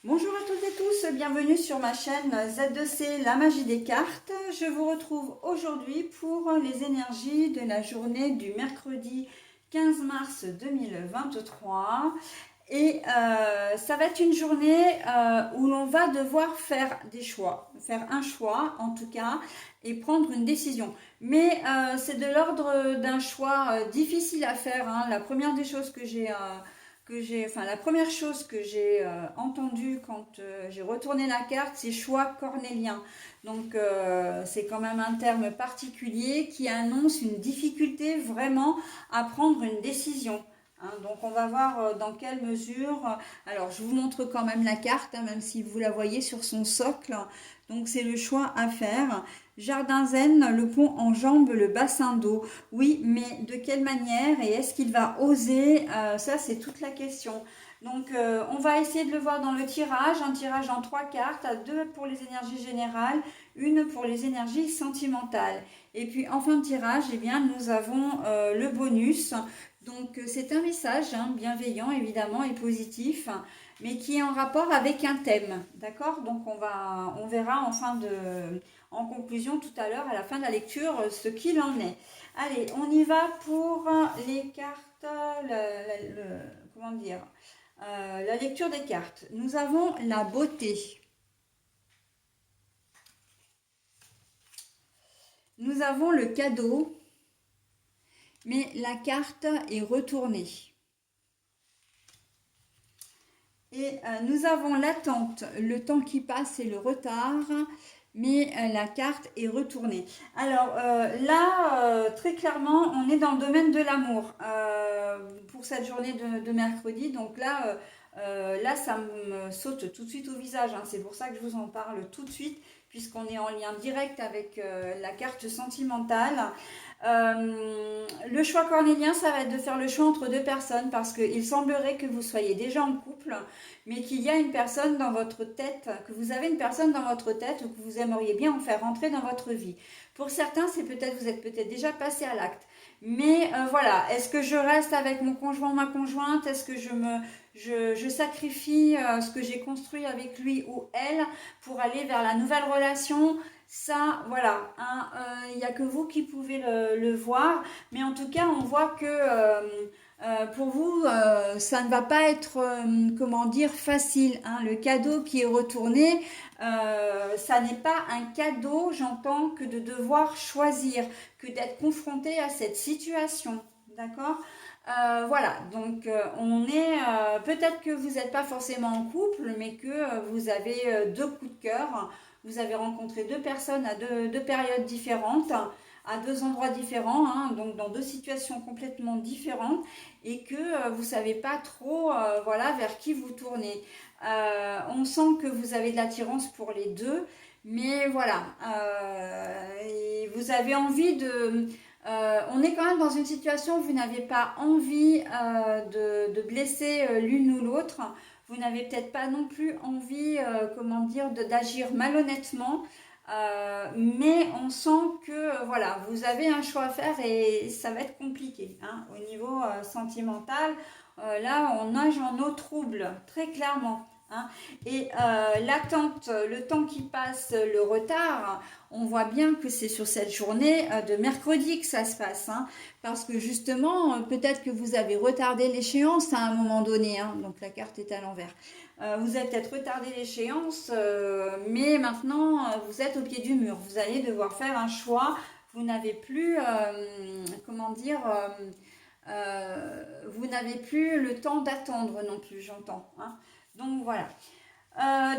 Bonjour à toutes et tous, bienvenue sur ma chaîne Z2C, la magie des cartes. Je vous retrouve aujourd'hui pour les énergies de la journée du mercredi 15 mars 2023. Et ça va être une journée où l'on va devoir faire des choix, faire un choix en tout cas, et prendre une décision. Mais c'est de l'ordre d'un choix difficile à faire, hein. La première des choses la première chose que j'ai entendue quand j'ai retourné la carte, c'est choix cornélien. Donc c'est quand même un terme particulier qui annonce une difficulté vraiment à prendre une décision. Hein. Donc on va voir dans quelle mesure. Alors je vous montre quand même la carte, hein, même si vous la voyez sur son socle. Donc c'est le choix à faire. Jardin zen, le pont enjambe le bassin d'eau. Oui, mais de quelle manière et est-ce qu'il va oser? Ça, c'est toute la question. Donc, on va essayer de le voir dans le tirage. Un tirage en 3 cartes, deux pour les énergies générales, une pour les énergies sentimentales. Et puis, en fin de tirage, eh bien, nous avons le bonus. Donc, c'est un message hein, bienveillant, évidemment, et positif, mais qui est en rapport avec un thème. D'accord? Donc, on verra en conclusion tout à l'heure, à la fin de la lecture, ce qu'il en est. Allez, on y va pour les cartes, comment dire, la lecture des cartes. Nous avons la beauté. Nous avons le cadeau, mais la carte est retournée. Et nous avons l'attente, le temps qui passe et le retard, mais la carte est retournée. Alors là, très clairement, on est dans le domaine de l'amour pour cette journée de mercredi. Donc là, ça me saute tout de suite au visage, hein. C'est pour ça que je vous en parle tout de suite, puisqu'on est en lien direct avec la carte sentimentale. Le choix cornélien, ça va être de faire le choix entre deux personnes parce qu'il semblerait que vous soyez déjà en couple, mais qu'il y a une personne dans votre tête, que vous avez une personne dans votre tête ou que vous aimeriez bien en faire rentrer dans votre vie. Pour certains, vous êtes peut-être déjà passé à l'acte. Mais voilà, est-ce que je reste avec mon conjoint ou ma conjointe? Est-ce que je sacrifie ce que j'ai construit avec lui ou elle pour aller vers la nouvelle relation? Ça, voilà, hein, il n'y a que vous qui pouvez le voir. Mais en tout cas, on voit que pour vous, ça ne va pas être, comment dire, facile. Hein. Le cadeau qui est retourné, ça n'est pas un cadeau, j'entends, que de devoir choisir, que d'être confronté à cette situation. D'accord? Voilà, donc on est peut-être que vous n'êtes pas forcément en couple, mais que vous avez deux coups de cœur. Vous avez rencontré deux personnes à deux périodes différentes, à deux endroits différents, hein, donc dans deux situations complètement différentes, et que vous ne savez pas trop voilà, vers qui vous tournez. On sent que vous avez de l'attirance pour les deux, mais voilà, et vous avez envie de... on est quand même dans une situation où vous n'avez pas envie de blesser l'une ou l'autre. Vous n'avez peut-être pas non plus envie, comment dire, d'agir malhonnêtement. Mais on sent que voilà, vous avez un choix à faire et ça va être compliqué hein, au niveau sentimental. Là, on nage en eau trouble, très clairement. Hein. Et l'attente, le temps qui passe, le retard, on voit bien que c'est sur cette journée de mercredi que ça se passe. Hein, parce que justement, peut-être que vous avez retardé l'échéance à un moment donné. Hein, donc la carte est à l'envers. Vous avez peut-être retardé l'échéance, mais maintenant vous êtes au pied du mur. Vous allez devoir faire un choix. Vous n'avez plus, comment dire, vous n'avez plus le temps d'attendre non plus, j'entends. Hein. Donc voilà.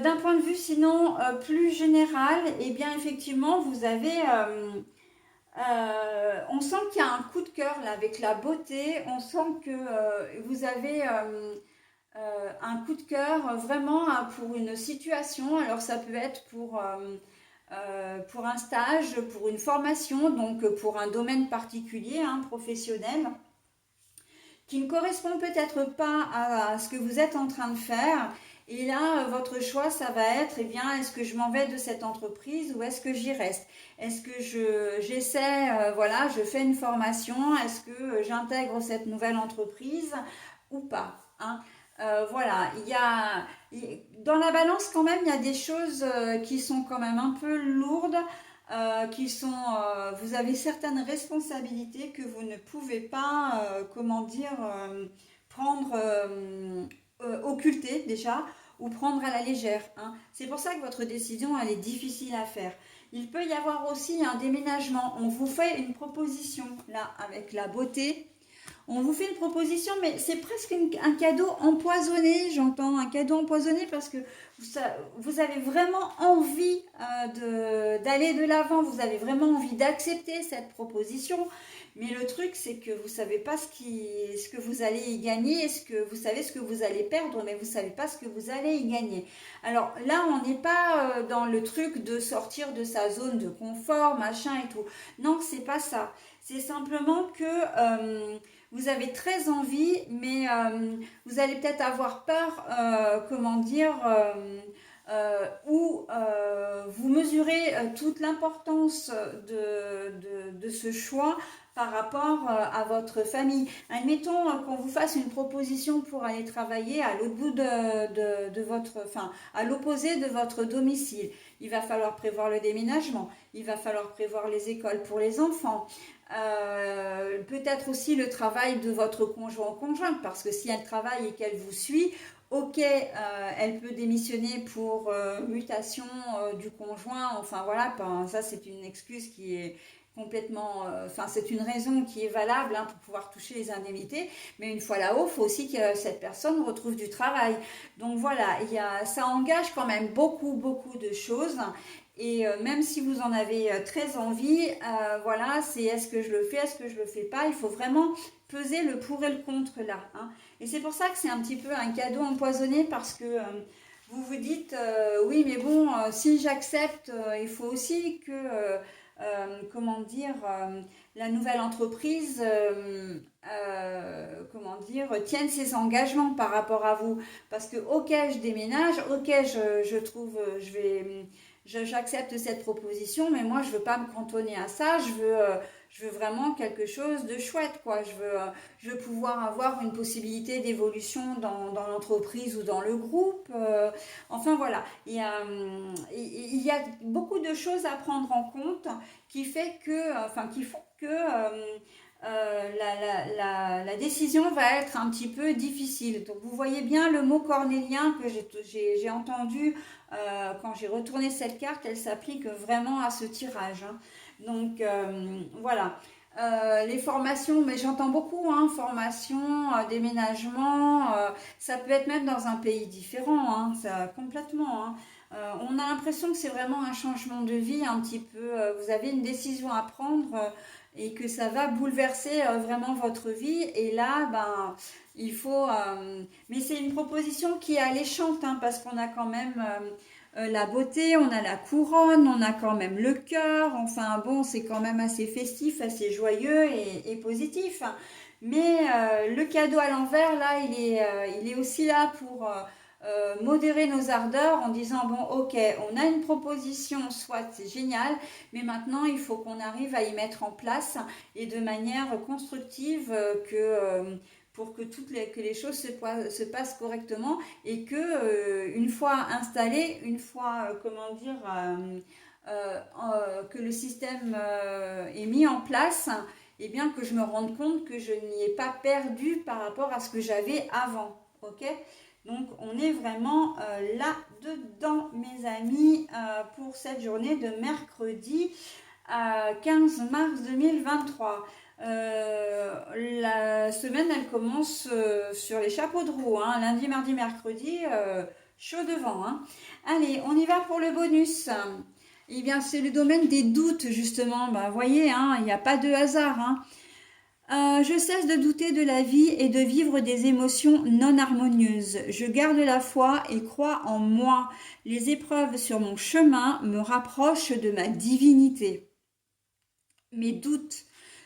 D'un point de vue sinon plus général, et eh bien effectivement vous avez, on sent qu'il y a un coup de cœur là avec la beauté. On sent que vous avez un coup de cœur vraiment pour une situation. Alors ça peut être pour un stage, pour une formation, donc pour un domaine particulier, hein, professionnel, qui ne correspond peut-être pas à ce que vous êtes en train de faire. Et là, votre choix, ça va être, eh bien, est-ce que je m'en vais de cette entreprise ou est-ce que j'y reste? Est-ce que j'essaie, voilà, je fais une formation, est-ce que j'intègre cette nouvelle entreprise ou pas? Hein. Voilà, dans la balance quand même, il y a des choses qui sont quand même un peu lourdes, vous avez certaines responsabilités que vous ne pouvez pas, comment dire, prendre, occulter déjà, ou prendre à la légère, hein. C'est pour ça que votre décision, elle est difficile à faire. Il peut y avoir aussi un déménagement. On vous fait une proposition, là, avec la beauté. On vous fait une proposition, mais c'est presque un cadeau empoisonné, j'entends, un cadeau empoisonné parce que vous avez vraiment envie d'aller de l'avant, vous avez vraiment envie d'accepter cette proposition, mais le truc c'est que vous ne savez pas ce que vous allez y gagner, vous savez ce que vous allez perdre, mais vous ne savez pas ce que vous allez y gagner. Alors là, on n'est pas dans le truc de sortir de sa zone de confort, machin et tout. Non, c'est pas ça. C'est simplement que vous avez très envie, mais vous allez peut-être avoir peur, comment dire, ou vous mesurez toute l'importance de ce choix par rapport à votre famille. Admettons qu'on vous fasse une proposition pour aller travailler à l'autre bout de votre, enfin, à l'opposé de votre domicile. Il va falloir prévoir le déménagement, il va falloir prévoir les écoles pour les enfants. Peut-être aussi le travail de votre conjoint ou conjointe, parce que si elle travaille et qu'elle vous suit, ok, elle peut démissionner pour mutation du conjoint, enfin voilà, ça c'est une excuse qui est complètement, enfin c'est une raison qui est valable, hein, pour pouvoir toucher les indemnités, mais une fois là-haut, il faut aussi que cette personne retrouve du travail. Donc voilà, ça engage quand même beaucoup de choses. Et même si vous en avez très envie, voilà, c'est est-ce que je le fais, est-ce que je le fais pas. Il faut vraiment peser le pour et le contre là, hein. Et c'est pour ça que c'est un petit peu un cadeau empoisonné parce que vous vous dites, oui, mais bon, si j'accepte, il faut aussi que, comment dire, la nouvelle entreprise, comment dire, tienne ses engagements par rapport à vous. Parce que, ok, je déménage, ok, je trouve, j'accepte cette proposition, mais moi, je veux pas me cantonner à ça. Je veux vraiment quelque chose de chouette, quoi. Je veux pouvoir avoir une possibilité d'évolution dans l'entreprise ou dans le groupe. Enfin, voilà. Il y a beaucoup de choses à prendre en compte qui font que la décision va être un petit peu difficile. Donc vous voyez bien le mot cornélien que j'ai entendu quand j'ai retourné cette carte, elle s'applique vraiment à ce tirage, hein. Donc voilà. Les formations, mais j'entends beaucoup, hein, formation, déménagement, ça peut être même dans un pays différent, hein, ça, complètement, hein. On a l'impression que c'est vraiment un changement de vie un petit peu, vous avez une décision à prendre et que ça va bouleverser vraiment votre vie. Et là, ben, il faut... mais c'est une proposition qui est alléchante, hein, parce qu'on a quand même la beauté, on a la couronne, on a quand même le cœur. Enfin bon, c'est quand même assez festif, assez joyeux et positif. Mais le cadeau à l'envers, là, il est aussi là pour... modérer nos ardeurs en disant bon ok, on a une proposition, soit c'est génial, mais maintenant il faut qu'on arrive à y mettre en place et de manière constructive, pour que les choses se passent correctement et que une fois installé, une fois comment dire que le système est mis en place, et bien que je me rende compte que je n'y ai pas perdu par rapport à ce que j'avais avant. Ok, donc on est vraiment là-dedans, mes amis, pour cette journée de mercredi 15 mars 2023. La semaine, elle commence sur les chapeaux de roue, hein, lundi, mardi, mercredi, chaud devant, hein. Allez, on y va pour le bonus. Eh bien, c'est le domaine des doutes, justement. Vous voyez, hein, il n'y a pas de hasard, hein. Je cesse de douter de la vie et de vivre des émotions non harmonieuses. Je garde la foi et crois en moi. Les épreuves sur mon chemin me rapprochent de ma divinité. Mes doutes.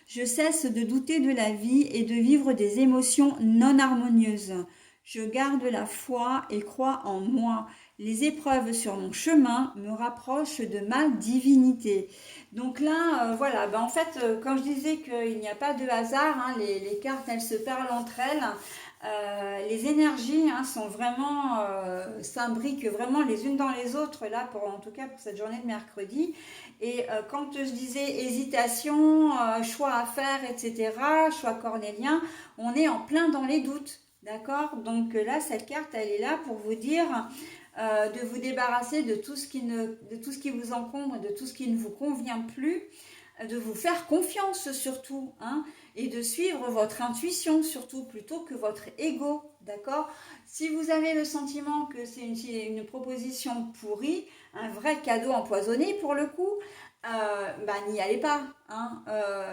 Je cesse de douter de la vie et de vivre des émotions non harmonieuses. Je garde la foi et crois en moi. Les épreuves sur mon chemin me rapprochent de ma divinité. Donc là, voilà, en fait, quand je disais qu'il n'y a pas de hasard, hein, les cartes, elles se parlent entre elles. Les énergies sont vraiment s'imbriquent vraiment les unes dans les autres là en tout cas pour cette journée de mercredi. Et quand je disais hésitation, choix à faire, etc., choix cornélien, on est en plein dans les doutes. D'accord? Donc là, cette carte, elle est là pour vous dire de vous débarrasser de tout ce de tout ce qui vous encombre, de tout ce qui ne vous convient plus, de vous faire confiance surtout, et de suivre votre intuition surtout, plutôt que votre ego, d'accord? Si vous avez le sentiment que c'est une proposition pourrie, un vrai cadeau empoisonné pour le coup, n'y allez pas,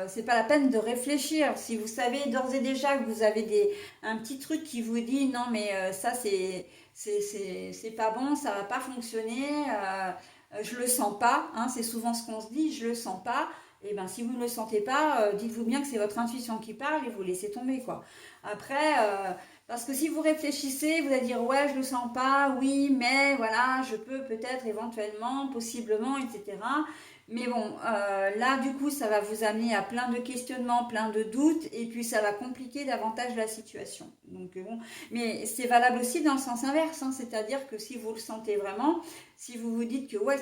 c'est pas la peine de réfléchir. Si vous savez d'ores et déjà que vous avez un petit truc qui vous dit non mais ça c'est pas bon, ça va pas fonctionner, je le sens pas, c'est souvent ce qu'on se dit, je le sens pas. Et ben si vous ne le sentez pas, dites-vous bien que c'est votre intuition qui parle et vous laissez tomber quoi. Après, parce que si vous réfléchissez, vous allez dire ouais je le sens pas, oui mais voilà je peux peut-être éventuellement, possiblement, etc. Mais bon, là du coup ça va vous amener à plein de questionnements, plein de doutes et puis ça va compliquer davantage la situation. Donc bon, mais c'est valable aussi dans le sens inverse, c'est-à-dire que si vous le sentez vraiment, si vous vous dites que ouais,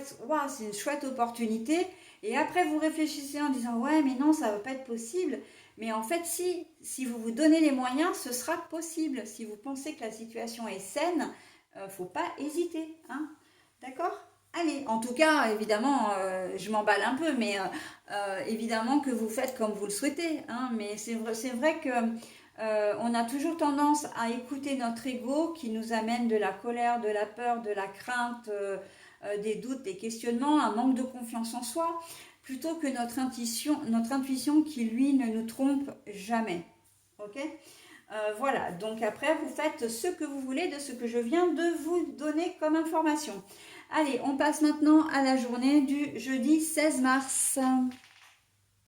c'est une chouette opportunité, et après vous réfléchissez en disant ouais mais non ça va pas être possible, mais en fait si vous vous donnez les moyens ce sera possible. Si vous pensez que la situation est saine, faut pas hésiter, d'accord? Allez, en tout cas évidemment je m'emballe un peu, mais évidemment que vous faites comme vous le souhaitez, mais c'est vrai que on a toujours tendance à écouter notre ego qui nous amène de la colère, de la peur, de la crainte, des doutes, des questionnements, un manque de confiance en soi, plutôt que notre intuition qui, lui, ne nous trompe jamais. Ok? Voilà, donc après, vous faites ce que vous voulez de ce que je viens de vous donner comme information. Allez, on passe maintenant à la journée du jeudi 16 mars.